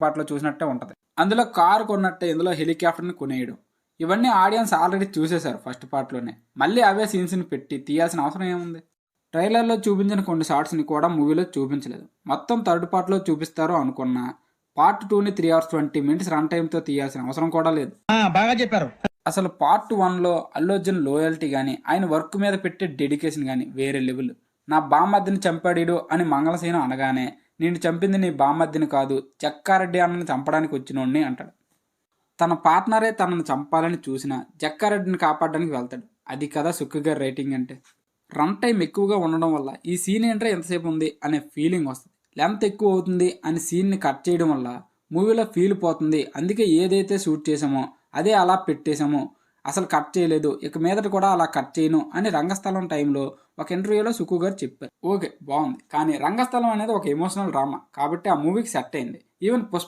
పార్ట్లో చూసినట్టే ఉంటుంది. అందులో కారు కొన్నట్టే ఇందులో హెలికాప్టర్ని కొనేయడం, ఇవన్నీ ఆడియన్స్ ఆల్రెడీ చూసేశారు ఫస్ట్ పార్ట్లోనే. మళ్ళీ అవే సీన్స్ని పెట్టి తీయాల్సిన అవసరం ఏముంది? ట్రైలర్లో చూపించిన కొన్ని షార్ట్స్ని కూడా మూవీలో చూపించలేదు. మొత్తం థర్డ్ పార్ట్లో చూపిస్తారు అనుకున్నా పార్ట్ 2ని 3 hours 20 minutes రన్ టైంతో తీయాల్సిన అవసరం కూడా లేదు. బాగా చెప్పారు. అసలు పార్ట్ 1లో అల్లు అర్జున్ లోయల్టీ కానీ ఆయన వర్క్ మీద పెట్టే డెడికేషన్ కానీ వేరే లెవెల్. నా బామ్మద్దిని చంపాడీడు అని మంగళసీన అనగానే నేను చంపింది నీ బామ్మద్దిని కాదు జక్కారెడ్డి అన్నని చంపడానికి వచ్చినోడిని అంటాడు. తన పార్ట్నరే తనను చంపాలని చూసినా జక్కారెడ్డిని కాపాడడానికి వెళ్తాడు. అది కదా సుక్కు గారి రైటింగ్ అంటే. రన్ టైం ఎక్కువగా ఉండడం వల్ల ఈ సీన్ ఏంట్రా ఎంతసేపు ఉంది అనే ఫీలింగ్ వస్తుంది. లెంత్ ఎక్కువ అవుతుంది అని సీన్ని కట్ చేయడం వల్ల మూవీలో ఫీల్ పోతుంది. అందుకే ఏదైతే షూట్ చేసామో అదే అలా పెట్టేశామో, అసలు కట్ చేయలేదు, ఇక మీదట కూడా అలా కట్ చేయను అని రంగస్థలం టైంలో ఒక ఇంటర్వ్యూలో సుక్కు గారు చెప్పారు. ఓకే, బాగుంది, కానీ రంగస్థలం అనేది ఒక ఎమోషనల్ డ్రామా కాబట్టి ఆ మూవీకి సెట్ అయింది. ఈవెన్ పుష్ప